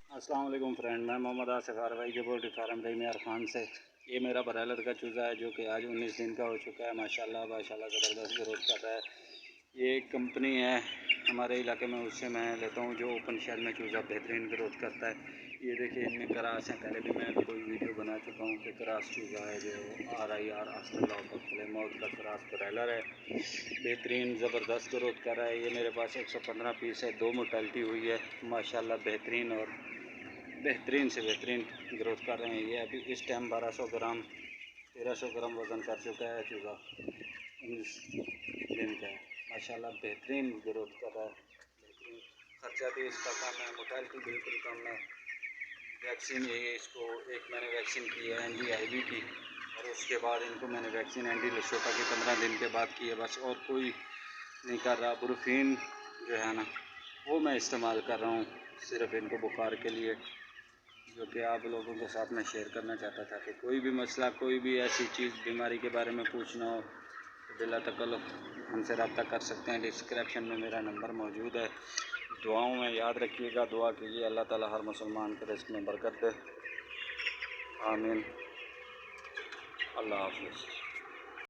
السلام علیکم فرینڈ، میں محمد آصف آروائی کے پولٹری فارم رحیم یار خان سے۔ یہ میرا برائلر کا چوزا ہے جو کہ آج 19 دن کا ہو چکا ہے۔ ماشاءاللہ زبردست گروتھ کر رہا ہے۔ یہ ایک کمپنی ہے ہمارے علاقے میں، اس سے میں لیتا ہوں جو اوپن شیل میں چوزا بہترین گروتھ کرتا ہے۔ یہ دیکھیں ان میں کراس ہیں، پہلے بھی میں کوئی ویڈیو بنا چکا ہوں کہ کراس چوزا ہے جو RIR موت کا کراس برائلر ہے، بہترین زبردست گروتھ کر رہا ہے۔ یہ میرے پاس 115 پیس ہے، 2 موٹیلٹی ہوئی ہے ماشاءاللہ، بہترین اور بہترین سے بہترین گروتھ کر رہے ہیں۔ یہ ابھی اس ٹائم 1200 گرام 1300 گرام وزن کر چکا ہے چوزا، 19 دن کا ہے ماشاءاللہ، بہترین گروتھ کر رہا ہے، بہترین خرچہ بھی اس کا کم ہے، موٹیلٹی بالکل کم ہے۔ ویکسین اس کو ایک میں نے ویکسین کی ہے NDIV کی، اور اس کے بعد ان کو میں نے ویکسین اینٹی لشوٹا کی 15 دن کے بعد کی ہے، بس اور کوئی نہیں کر رہا۔ بروفین جو ہے نا وہ میں استعمال کر رہا ہوں صرف ان کو بخار کے لیے، جو کہ آپ لوگوں کے ساتھ میں شیئر کرنا چاہتا تھا کہ کوئی بھی مسئلہ، کوئی بھی ایسی چیز بیماری کے بارے میں پوچھنا ہو تو بلا تکلف ہم سے رابطہ کر سکتے ہیں۔ ڈسکرپشن میں میرا نمبر موجود ہے۔ دعاؤں میں یاد رکھیے گا، دعا کیجیے اللہ تعالیٰ ہر مسلمان کے رزق میں برکت دے، آمین، اللہ حافظ۔